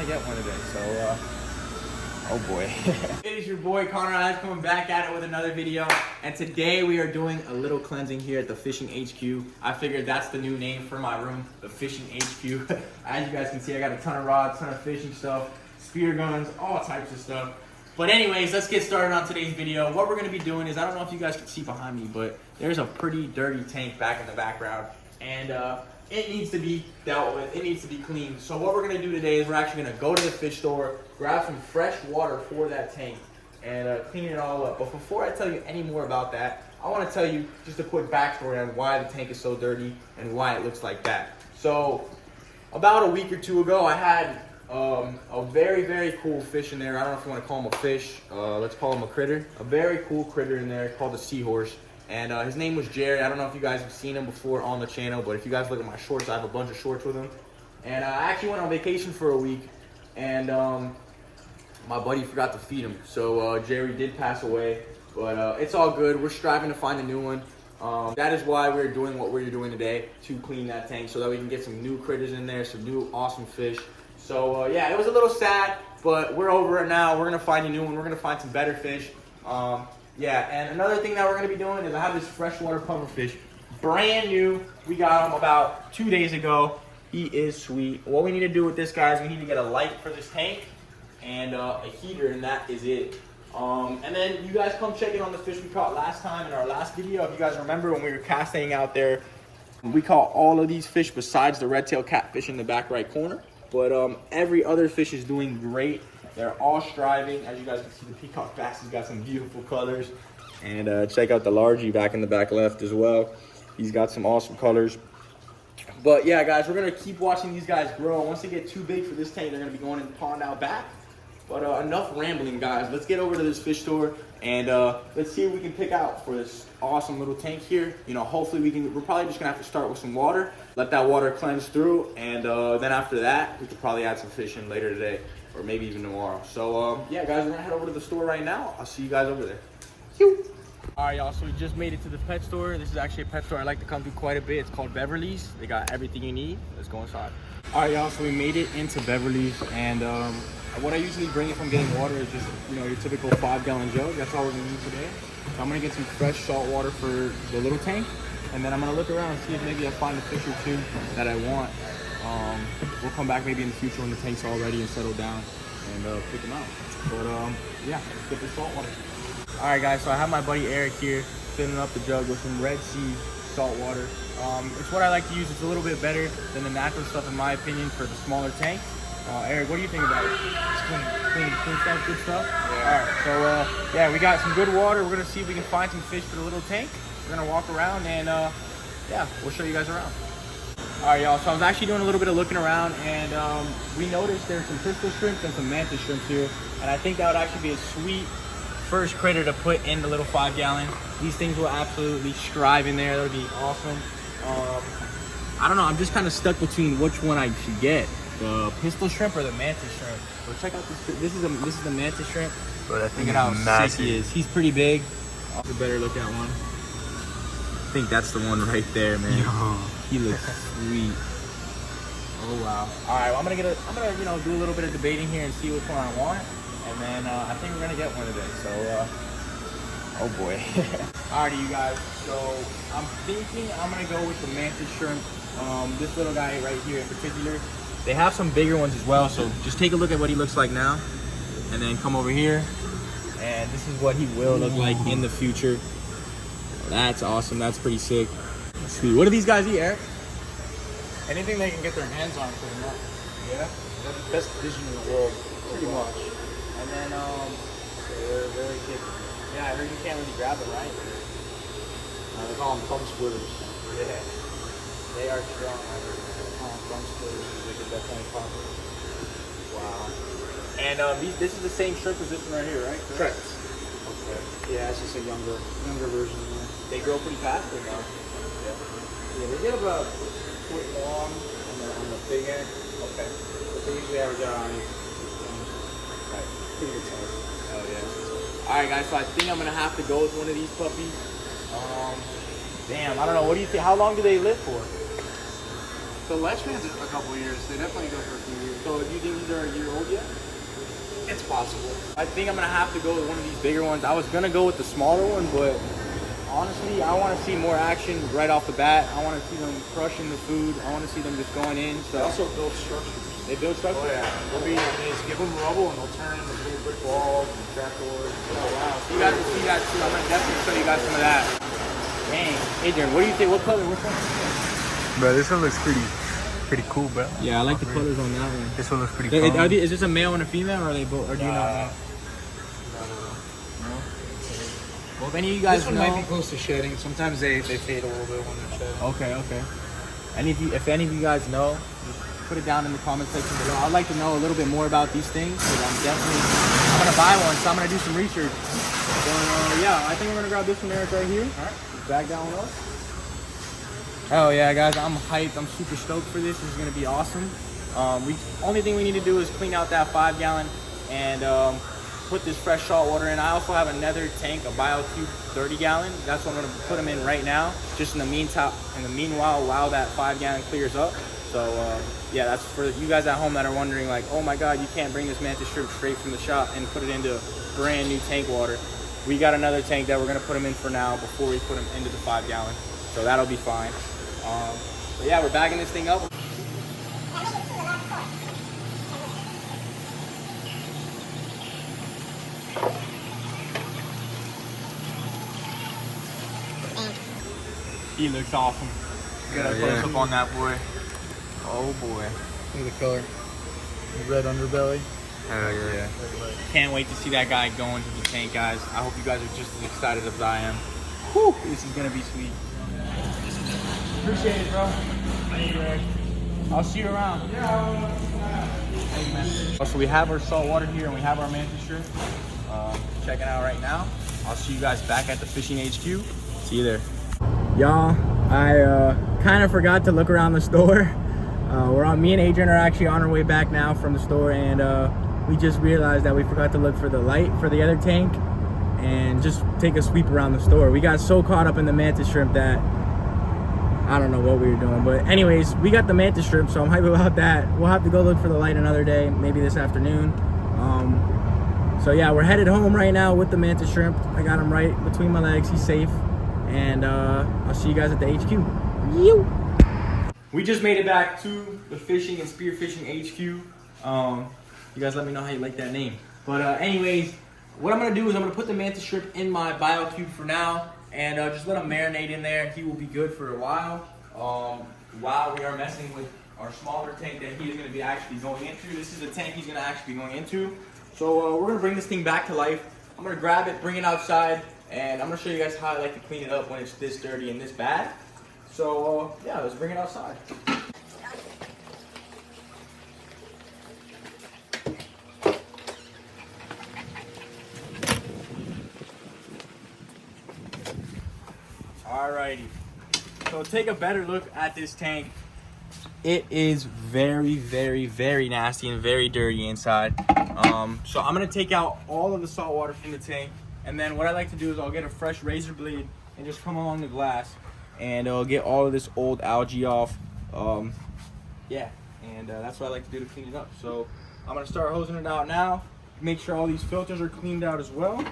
get one today. So, oh boy. It is your boy Connor Eyes coming back at it with another video. And today we are doing a little cleansing here at the Fishing HQ. I figured that's the new name for my room, the Fishing HQ. As you guys can see, I got a ton of rods, ton of fishing stuff, spear guns, all types of stuff. But anyways, let's get started on today's video. What we're gonna be doing is, I don't know if you guys can see behind me, but there's a pretty dirty tank back in the background. And it needs to be dealt with, it needs to be cleaned. So what we're gonna do today is we're actually gonna go to the fish store, grab some fresh water for that tank, and clean it all up. But before I tell you any more about that, I wanna tell you just a quick backstory on why the tank is so dirty and why it looks like that. So about a week or two ago, I had a very, very cool fish in there. I don't know if you want to call him a fish. Let's call him a critter. A very cool critter in there called a seahorse. And his name was Jerry. I don't know if you guys have seen him before on the channel, but if you guys look at my shorts, I have a bunch of shorts with him. And I actually went on vacation for a week, and my buddy forgot to feed him. So Jerry did pass away, but it's all good. We're striving to find a new one. That is why we're doing what we're doing today, to clean that tank so that we can get some new critters in there, some new awesome fish. So yeah, it was a little sad, but we're over it now. We're gonna find a new one. We're gonna find some better fish. Yeah, and another thing that we're gonna be doing is I have this freshwater pufferfish, brand new. We got him about 2 days ago. He is sweet. What we need to do with this, guys, we need to get a light for this tank and a heater, and that is it. And then you guys come check in on the fish we caught last time in our last video. If you guys remember when we were casting out there, we caught all of these fish besides the red-tailed catfish in the back right corner. But every other fish is doing great. They're all striving. As you guys can see, the peacock bass has got some beautiful colors. And check out the largie back in the back left as well. He's got some awesome colors. But yeah, guys, we're gonna keep watching these guys grow. Once they get too big for this tank, they're gonna be going in the pond out back. But enough rambling, guys. Let's get over to this fish store and let's see what we can pick out for this awesome little tank here. You know, hopefully we're probably just gonna have to start with some water, let that water cleanse through, and then after that, we could probably add some fish in later today, or maybe even tomorrow. So yeah, guys, we're gonna head over to the store right now. I'll see you guys over there. All right, y'all, so we just made it to the pet store. This is actually a pet store I like to come to quite a bit. It's called Beverly's. They got everything you need. Let's go inside. All right, y'all, so we made it into Beverly's, and what I usually bring if I'm getting water is just, you know, your typical 5-gallon jug. That's all we're gonna need today. So I'm gonna get some fresh salt water for the little tank, and then I'm gonna look around and see if maybe I find a fish or two that I want. We'll come back maybe in the future when the tank's all ready and settled down and pick them out. But yeah, let's get this salt water. All right, guys, so I have my buddy Eric here filling up the jug with some Red Sea salt water. It's what I like to use. It's a little bit better than the natural stuff in my opinion for the smaller tank. Eric, what do you think about it? It's clean stuff, good stuff? Yeah. All right, so yeah, we got some good water. We're gonna see if we can find some fish for the little tank. We're gonna walk around and yeah, we'll show you guys around. All right, y'all, so I was actually doing a little bit of looking around, and we noticed there's some pistol shrimps and some mantis shrimps here, and I think that would actually be a sweet first critter to put in the little 5-gallon. These things will absolutely strive in there. That would be awesome. I don't know, I'm just kind of stuck between which one I should get, the pistol shrimp or the mantis shrimp. But check out this. This is the mantis shrimp. But I think look at how massive sick he is. He's pretty big. You better look at one. I think that's the one right there, man. He looks sweet. Oh wow. All right, well, I'm gonna you know, do a little bit of debating here and see which one I want, and then I think we're gonna get one today. So oh boy. Alrighty, you guys. So I'm thinking I'm gonna go with the mantis shrimp. This little guy right here in particular. They have some bigger ones as well. So just take a look at what he looks like now, and then come over here, and this is what he will look like in the future. That's awesome. That's pretty sick. Sweet. What do these guys eat, Eric? anything they can get their hands on, pretty much. Yeah. They're the best division in the world, pretty much. And then they're very capable. Yeah, I heard you can't really grab it, right? They call them thumb splitters. Yeah. They are strong, I heard. Thumb splitters, they could definitely pop it. Wow. And this is the same shrimp as this one right here, right? Correct. Okay. Yeah, it's just a younger version. They grow pretty fast, or no? Yeah, they get about a foot long on the big end. Okay. But they usually average out on 8 Right. pretty good size. Oh yeah. All right, guys. So I think I'm gonna have to go with one of these puppies. Damn, I don't know. What do you think? How long do they live for? The lifespan's a couple of years. They definitely go for a few years. So do you think these are a year old yet? It's possible. I think I'm gonna have to go with one of these bigger ones. I was gonna go with the smaller one, but honestly, I want to see more action right off the bat. I want to see them crushing the food. I want to see them just going in. They So also build structures. they build structure. Oh yeah. They just give them rubble and they'll turn into little brick walls and trapdoors. Oh wow! So you guys will see that too. I'm gonna definitely show you guys some of that. Dang, Adrian, what do you think? What color? Which one? Bro, this one looks pretty cool, bro. Yeah, I like the colors on that one. This one looks pretty cool. Is this a male and a female, or are they both? Or do you not know? Well, if any of you guys This one know, might be close to shedding. Sometimes they fade a little bit when they're shedding. okay. If any of you guys know, just put it down in the comment section below. I'd like to know a little bit more about these things because I'm gonna buy one, so I'm gonna do some research. But yeah, I think we're gonna grab this one, Eric, right here. All right, just back down with us. Oh yeah, guys, I'm hyped. I'm super stoked for this. This is gonna be awesome. Only thing we need to do is clean out that 5 gallon and put this fresh salt water in. I also have another tank, a BioCube 30 gallon. That's what I'm gonna put them in right now. Just in the meanwhile, while that 5 gallon clears up. So yeah, that's for you guys at home that are wondering, like, oh my God, you can't bring this mantis shrimp straight from the shop and put it into brand new tank water. We got another tank that we're gonna put them in for now before we put them into the 5 gallon. So that'll be fine. But yeah, we're bagging this thing up. He looks awesome. Got a close up on that boy. Oh boy. Look at the color. The red underbelly. Hell yeah. Can't wait to see that guy go into the tank, guys. I hope you guys are just as excited as I am. Whew, this is gonna be sweet. Appreciate it, bro. Thank you, Eric. I'll see you around. Thank you, man. So we have our salt water here and we have our mantis shrimp. Checking out right now. I'll see you guys back at the Fishing HQ. See you there. Y'all, I kind of forgot to look around the store. Me and Adrian are actually on our way back now from the store, and we just realized that we forgot to look for the light for the other tank and just take a sweep around the store. We got so caught up in the mantis shrimp that I don't know what we were doing, but anyways, we got the mantis shrimp, so I'm hyped about that. We'll have to go look for the light another day, maybe this afternoon. So yeah, we're headed home right now with the mantis shrimp. I got him right between my legs. He's safe, and I'll see you guys at the HQ. Yew. We just made it back to the Fishing and Spearfishing HQ. You guys let me know how you like that name. But anyways, what I'm gonna do is I'm gonna put the mantis shrimp in my BioCube for now, and just let him marinate in there. He will be good for a while. While we are messing with our smaller tank that he is gonna be actually going into. This is the tank he's gonna actually be going into. So we're gonna bring this thing back to life. I'm gonna grab it, bring it outside, and I'm gonna show you guys how I like to clean it up when it's this dirty and this bad. So yeah, let's bring it outside. Alrighty, so take a better look at this tank. It is very, very, very nasty and very dirty inside. So I'm gonna take out all of the salt water from the tank, and then what I like to do is I'll get a fresh razor blade and just come along the glass and get all of this old algae off. Yeah, and that's what I like to do to clean it up. So I'm gonna start hosing it out now. Make sure all these filters are cleaned out as well.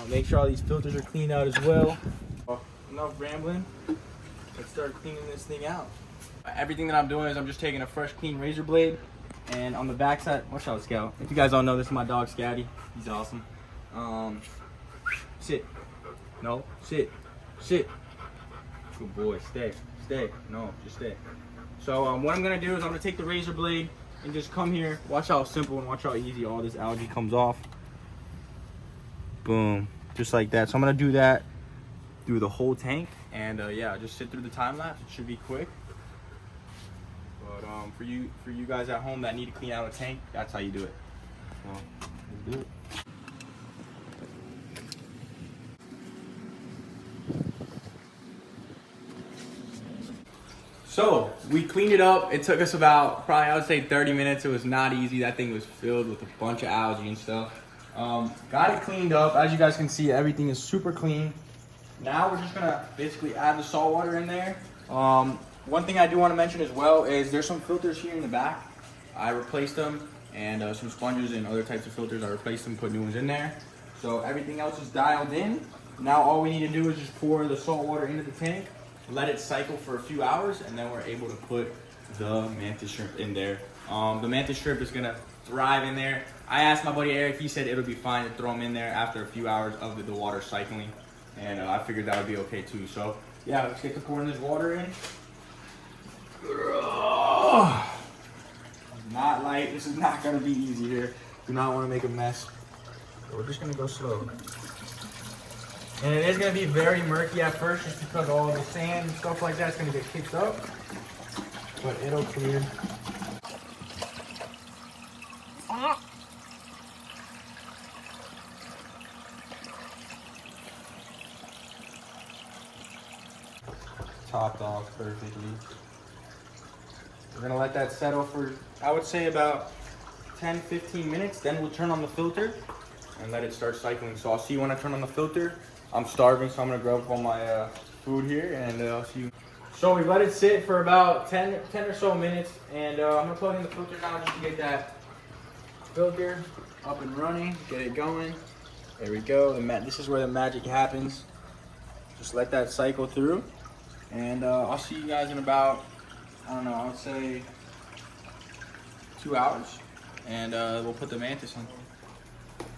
Make sure all these filters are cleaned out as well. Enough rambling. Let's start cleaning this thing out. Everything that I'm doing is I'm just taking a fresh, clean razor blade, and on the back side, watch out, Scout. If you guys don't know, this is my dog, Scouty. He's awesome. Sit. No, sit. Sit. Good boy. Stay. Stay. No, just stay. So what I'm gonna do is I'm gonna take the razor blade and just come here. Watch how simple and watch how easy all this algae comes off. Boom. Just like that. So I'm gonna do that through the whole tank, and yeah, just sit through the time lapse. It should be quick. But for you guys at home that need to clean out a tank, that's how you do it. So let's do it. So we cleaned it up. It took us about probably, I would say, 30 minutes. It was not easy. That thing was filled with a bunch of algae and stuff. Got it cleaned up. As you guys can see, everything is super clean. Now we're just gonna basically add the salt water in there. one thing I do want to mention as well is there's some filters here in the back. I replaced them, and some sponges and other types of filters. I replaced them, put new ones in there. So everything else is dialed in. Now all we need to do is just pour the salt water into the tank, let it cycle for a few hours, and then we're able to put the mantis shrimp in there. The mantis shrimp is gonna thrive in there. I asked my buddy Eric, he said it'll be fine to throw them in there after a few hours of the water cycling. And I figured that would be okay too. So yeah, let's get to pouring this water in. Not light, this is not gonna be easy here. Do not wanna make a mess. So we're just gonna go slow. And it is gonna be very murky at first just because all the sand and stuff like that's gonna get kicked up. But it'll clear. Topped off perfectly. We're gonna let that settle for, I would say, about 10-15 minutes. Then we'll turn on the filter and let it start cycling. So I'll see you when I turn on the filter. I'm starving, so I'm gonna grab up all my food here, and I'll see you. So we let it sit for about 10 or so minutes, and I'm gonna plug in the filter now just to get that filter up and running, get it going. There we go. This is where the magic happens. Just let that cycle through, and I'll see you guys in about, I don't know, I would say 2 hours, and we'll put the mantis on.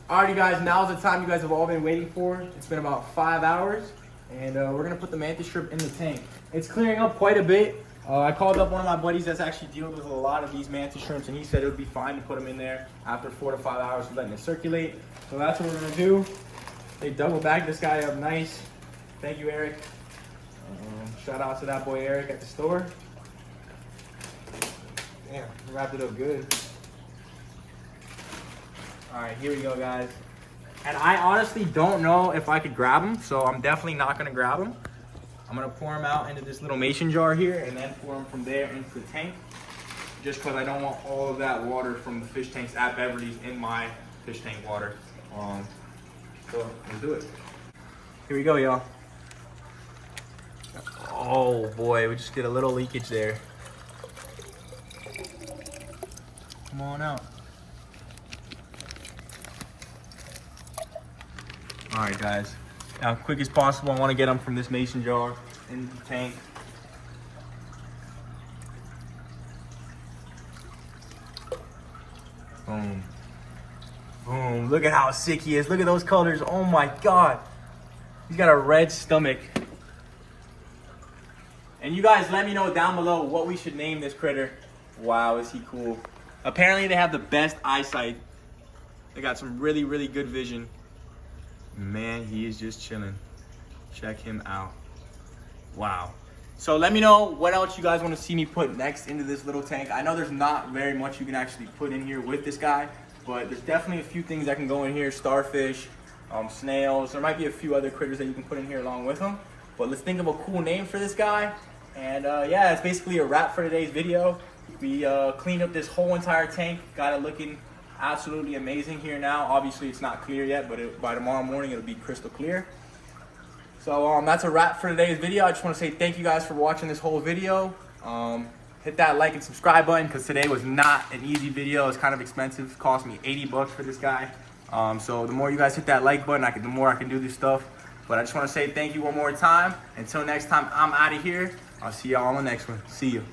Alrighty guys, now's the time you guys have all been waiting for. It's been about 5 hours, and we're gonna put the mantis shrimp in the tank. It's clearing up quite a bit. I called up one of my buddies that's actually dealing with a lot of these mantis shrimps, and he said it would be fine to put them in there after 4 to 5 hours of letting it circulate. So that's what we're gonna do. They double bagged this guy up nice. Thank you, Eric. Shout out to that boy Eric at the store. Damn, we wrapped it up good. All right, here we go, guys. And I honestly don't know if I could grab them, so I'm definitely not gonna grab them. I'm gonna pour them out into this little mason jar here, and then pour them from there into the tank, just because I don't want all of that water from the fish tanks at Beverly's in my fish tank water. So let's do it. Here we go, y'all. Oh boy, we just get a little leakage there. Come on out. All right, guys. Now, quick as possible, I want to get them from this mason jar into the tank. Boom. Boom. Look at how sick he is. Look at those colors. Oh my God. He's got a red stomach. And you guys let me know down below what we should name this critter. Wow, is he cool. Apparently they have the best eyesight. They got some really, really good vision. Man, he is just chilling. Check him out. Wow. So let me know what else you guys want to see me put next into this little tank. I know there's not very much you can actually put in here with this guy, but there's definitely a few things that can go in here. Starfish, snails. There might be a few other critters that you can put in here along with them. But let's think of a cool name for this guy. And yeah, it's basically a wrap for today's video. We cleaned up this whole entire tank, got it looking absolutely amazing here now. Obviously it's not clear yet, but by tomorrow morning it'll be crystal clear. So that's a wrap for today's video. I just want to say thank you guys for watching this whole video. Hit that like and subscribe button, because today was not an easy video. It's kind of expensive. It cost me 80 bucks for this guy. So the more you guys hit that like button, the more I can do this stuff. But I just want to say thank you one more time. Until next time, I'm out of here. I'll see y'all on the next one. See you.